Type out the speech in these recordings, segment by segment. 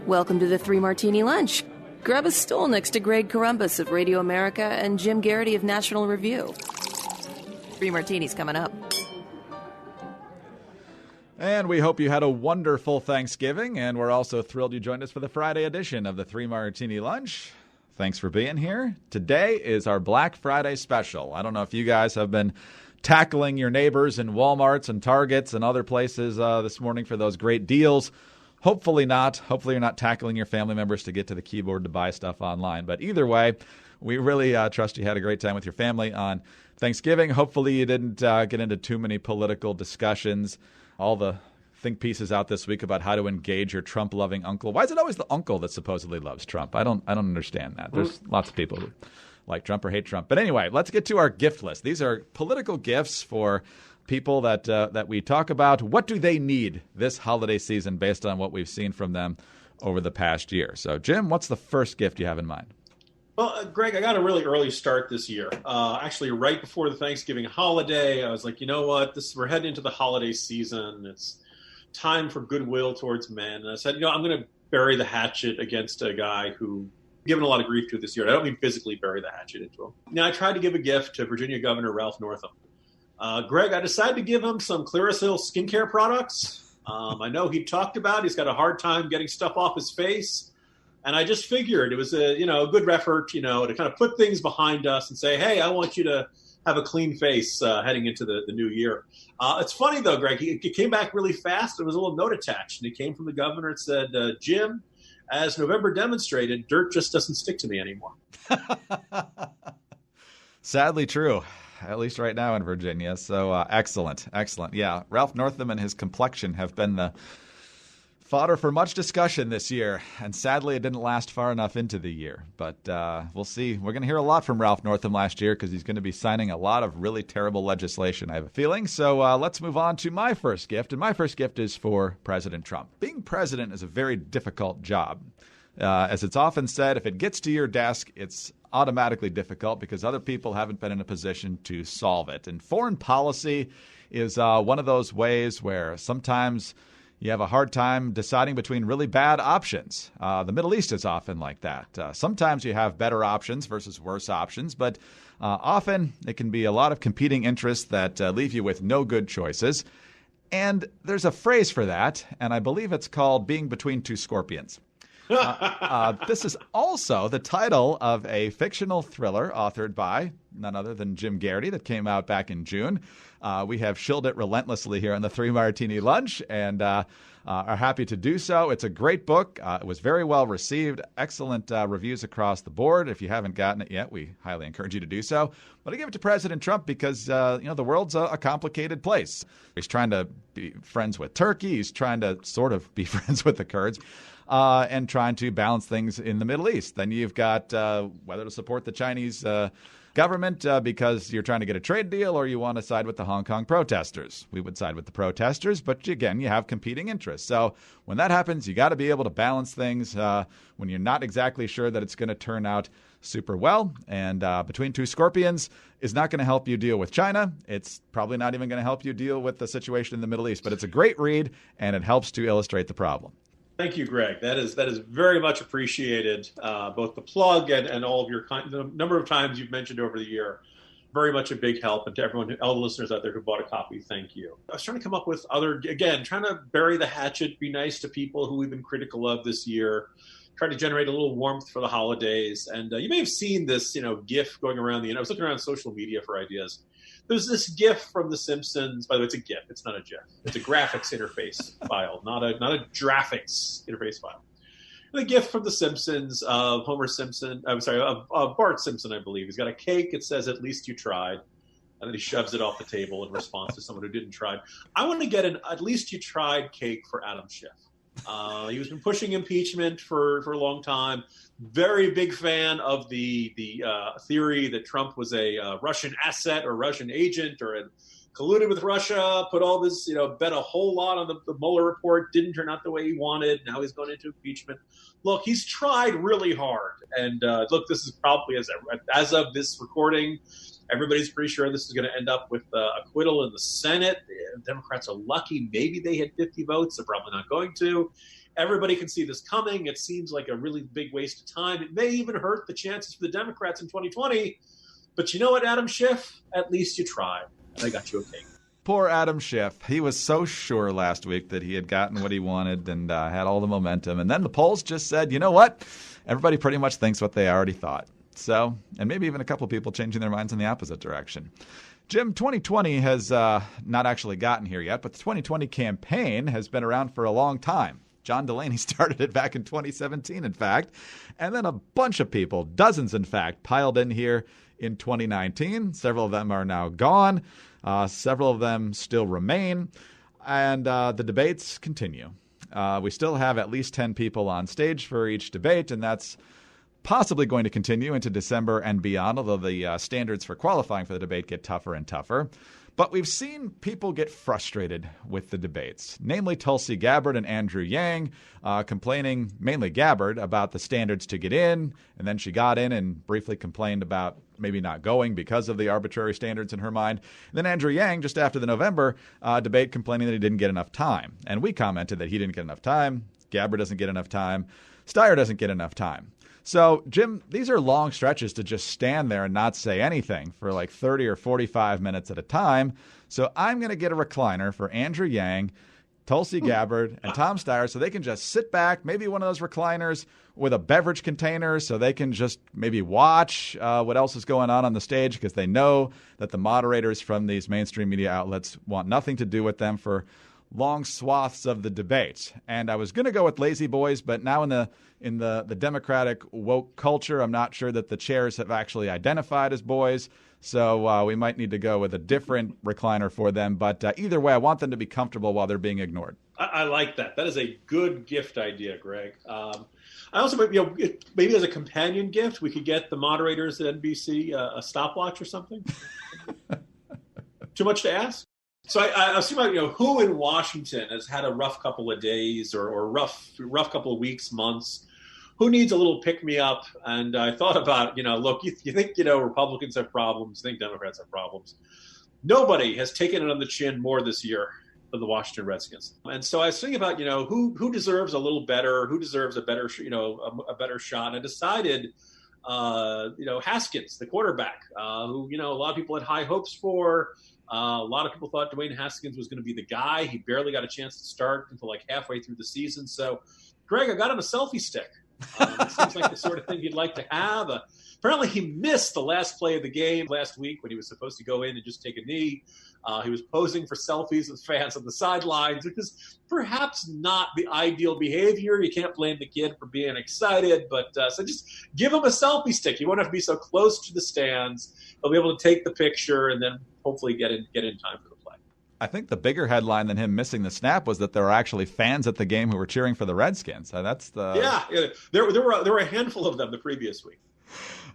Welcome to the Three Martini Lunch. Grab a stool next to Greg Columbus of Radio America and Jim Garrity of National Review. Three Martinis coming up. And we hope you had a wonderful Thanksgiving, and we're also thrilled you joined us for the Friday edition of the Three Martini Lunch. Thanks for being here. Today is our Black Friday special. I don't know if you guys have been tackling your neighbors in Walmarts and Targets and other places this morning for those great deals. Hopefully not. Hopefully you're not tackling your family members to get to the keyboard to buy stuff online. But either way, we really trust you had a great time with your family on Thanksgiving. Hopefully you didn't get into too many political discussions. All the think pieces out this week about how to engage your Trump-loving uncle. Why is it always the uncle that supposedly loves Trump? I don't understand that. There's lots of people who like Trump or hate Trump. But anyway, let's get to our gift list. These are political gifts for people that we talk about. What do they need this holiday season based on what we've seen from them over the past year? So, Jim, what's the first gift you have in mind? Well, Greg, I got a really early start this year. Actually, right before the Thanksgiving holiday, I was like, you know what? We're heading into the holiday season. It's time for goodwill towards men. And I said, I'm going to bury the hatchet against a guy who I've given a lot of grief to this year. I don't mean physically bury the hatchet into him. Now, I tried to give a gift to Virginia Governor Ralph Northam. Greg, I decided to give him some Clearasil skincare products. I know he talked about he's got a hard time getting stuff off his face. And I just figured it was a good effort, to kind of put things behind us and say, hey, I want you to have a clean face heading into the new year. It's funny, though, Greg, it came back really fast. There was a little note attached, and it came from the governor. It said, Jim, as November demonstrated, dirt just doesn't stick to me anymore. Sadly true. At least right now in Virginia. So excellent. Yeah, Ralph Northam and his complexion have been the fodder for much discussion this year. And sadly, it didn't last far enough into the year. But we'll see. We're going to hear a lot from Ralph Northam last year because he's going to be signing a lot of really terrible legislation, I have a feeling. So let's move on to my first gift. And my first gift is for President Trump. Being president is a very difficult job. As it's often said, if it gets to your desk, it's automatically difficult because other people haven't been in a position to solve it. And foreign policy is one of those ways where sometimes you have a hard time deciding between really bad options. The Middle East is often like that. Sometimes you have better options versus worse options, but often it can be a lot of competing interests that leave you with no good choices. And there's a phrase for that, and I believe it's called being between two scorpions. This is also the title of a fictional thriller authored by none other than Jim Garrity that came out back in June. We have shilled it relentlessly here on the Three Martini Lunch and are happy to do so. It's a great book. It was very well received. Excellent reviews across the board. If you haven't gotten it yet, we highly encourage you to do so. But I give it to President Trump because the world's a complicated place. He's trying to be friends with Turkey. He's trying to sort of be friends with the Kurds. And trying to balance things in the Middle East. Then you've got whether to support the Chinese government because you're trying to get a trade deal or you want to side with the Hong Kong protesters. We would side with the protesters, but again, you have competing interests. So when that happens, you got to be able to balance things when you're not exactly sure that it's going to turn out super well. And Between Two Scorpions is not going to help you deal with China. It's probably not even going to help you deal with the situation in the Middle East, but it's a great read and it helps to illustrate the problem. Thank you, Greg. That is very much appreciated, both the plug and all of the number of times you've mentioned over the year. Very much a big help. And to everyone, all the listeners out there who bought a copy, thank you. I was trying to come up with trying to bury the hatchet, be nice to people who we've been critical of this year, trying to generate a little warmth for the holidays. And you may have seen this, GIF going around I was looking around social media for ideas. There's this GIF from The Simpsons. By the way, it's a GIF. It's not a GIF. It's a graphics interface file, not a graphics interface file. And a GIF from The Simpsons of Bart Simpson, I believe. He's got a cake. It says, "At least you tried," and then he shoves it off the table in response to someone who didn't try. I want to get an "At least you tried" cake for Adam Schiff. He's been pushing impeachment for a long time. Very big fan of the theory that Trump was a Russian asset or Russian agent or colluded with Russia, put all this, bet a whole lot on the Mueller report, didn't turn out the way he wanted. Now he's going into impeachment. Look, he's tried really hard. And look, this is probably, as of this recording, everybody's pretty sure this is going to end up with acquittal in the Senate. The Democrats are lucky. Maybe they hit 50 votes. They're probably not going to. Everybody can see this coming. It seems like a really big waste of time. It may even hurt the chances for the Democrats in 2020. But you know what, Adam Schiff? At least you tried. And I got you a cake. Poor Adam Schiff. He was so sure last week that he had gotten what he wanted and had all the momentum. And then the polls just said, you know what? Everybody pretty much thinks what they already thought. So, and maybe even a couple of people changing their minds in the opposite direction. Jim, 2020 has not actually gotten here yet, but the 2020 campaign has been around for a long time. John Delaney started it back in 2017, in fact. And then a bunch of people, dozens in fact, piled in here in 2019. Several of them are now gone. Several of them still remain. And the debates continue. We still have at least 10 people on stage for each debate, and that's possibly going to continue into December and beyond, although the standards for qualifying for the debate get tougher and tougher. But we've seen people get frustrated with the debates, namely Tulsi Gabbard and Andrew Yang, complaining, mainly Gabbard, about the standards to get in. And then she got in and briefly complained about maybe not going because of the arbitrary standards in her mind. And then Andrew Yang, just after the November debate, complaining that he didn't get enough time. And we commented that he didn't get enough time. Gabbard doesn't get enough time. Steyer doesn't get enough time. So, Jim, these are long stretches to just stand there and not say anything for like 30 or 45 minutes at a time. So I'm going to get a recliner for Andrew Yang, Tulsi Gabbard, and Tom Steyer so they can just sit back, maybe one of those recliners with a beverage container so they can just maybe watch what else is going on the stage because they know that the moderators from these mainstream media outlets want nothing to do with them for long swaths of the debate. And I was going to go with lazy boys, but now in the Democratic woke culture, I'm not sure that the chairs have actually identified as boys. So we might need to go with a different recliner for them. But either way, I want them to be comfortable while they're being ignored. I like that. That is a good gift idea, Greg. I also, maybe as a companion gift, we could get the moderators at NBC a stopwatch or something. Too much to ask? So I was thinking about, who in Washington has had a rough couple of days or rough couple of weeks, months. Who needs a little pick-me-up? And I thought about, look, you think, Republicans have problems, you think Democrats have problems. Nobody has taken it on the chin more this year than the Washington Redskins. And so I was thinking about, who deserves a little better, who deserves a better, a better shot. And I decided, Haskins, the quarterback, who, a lot of people had high hopes for. A lot of people thought Dwayne Haskins was going to be the guy. He barely got a chance to start until like halfway through the season. So, Greg, I got him a selfie stick. It seems like the sort of thing he'd like to have. Apparently, he missed the last play of the game last week when he was supposed to go in and just take a knee. He was posing for selfies with fans on the sidelines, which is perhaps not the ideal behavior. You can't blame the kid for being excited, but so just give him a selfie stick. You won't have to be so close to the stands. He'll be able to take the picture and then hopefully get in time for the play. I think the bigger headline than him missing the snap was that there were actually fans at the game who were cheering for the Redskins. That's the there were a handful of them the previous week.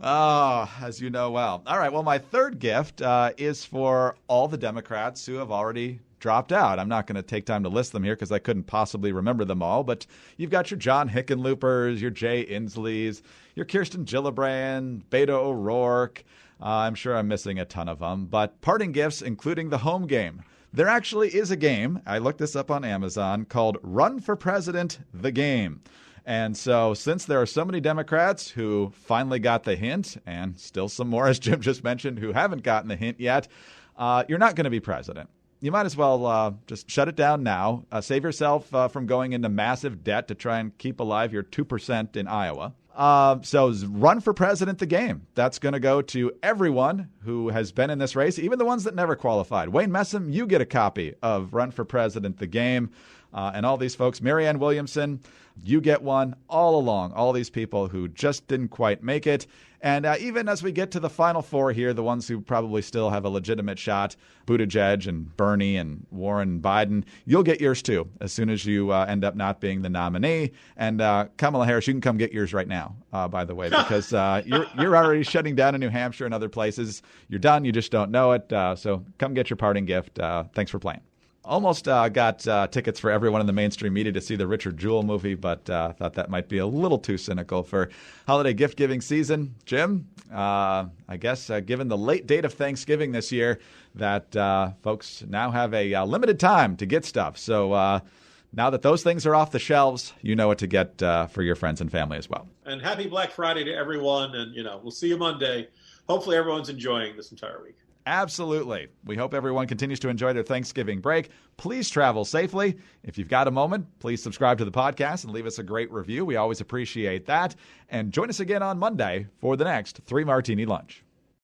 Oh, as you know well. All right, well, my third gift is for all the Democrats who have already dropped out. I'm not going to take time to list them here because I couldn't possibly remember them all, but you've got your John Hickenloopers, your Jay Insleys, your Kirsten Gillibrand, Beto O'Rourke. I'm sure I'm missing a ton of them, but parting gifts, including the home game. There actually is a game, I looked this up on Amazon, called Run for President, the Game. And so since there are so many Democrats who finally got the hint, and still some more, as Jim just mentioned, who haven't gotten the hint yet, you're not going to be president. You might as well just shut it down now. Save yourself from going into massive debt to try and keep alive your 2% in Iowa. So run for president, the game. That's going to go to everyone who has been in this race, even the ones that never qualified. Wayne Messam, you get a copy of Run for President, the game. And all these folks, Marianne Williamson, you get one all along. All these people who just didn't quite make it. And even as we get to the final four here, the ones who probably still have a legitimate shot, Buttigieg and Bernie and Warren and Biden, you'll get yours too as soon as you end up not being the nominee. And Kamala Harris, you can come get yours right now, by the way, because you're already shutting down in New Hampshire and other places. You're done. You just don't know it. So come get your parting gift. Thanks for playing. Almost got tickets for everyone in the mainstream media to see the Richard Jewell movie, but thought that might be a little too cynical for holiday gift-giving season. Jim, I guess given the late date of Thanksgiving this year, that folks now have a limited time to get stuff. So Now that those things are off the shelves, you know what to get for your friends and family as well. And happy Black Friday to everyone. And, we'll see you Monday. Hopefully everyone's enjoying this entire week. Absolutely. We hope everyone continues to enjoy their Thanksgiving break. Please travel safely. If you've got a moment, please subscribe to the podcast and leave us a great review. We always appreciate that. And join us again on Monday for the next 3 Martini Lunch.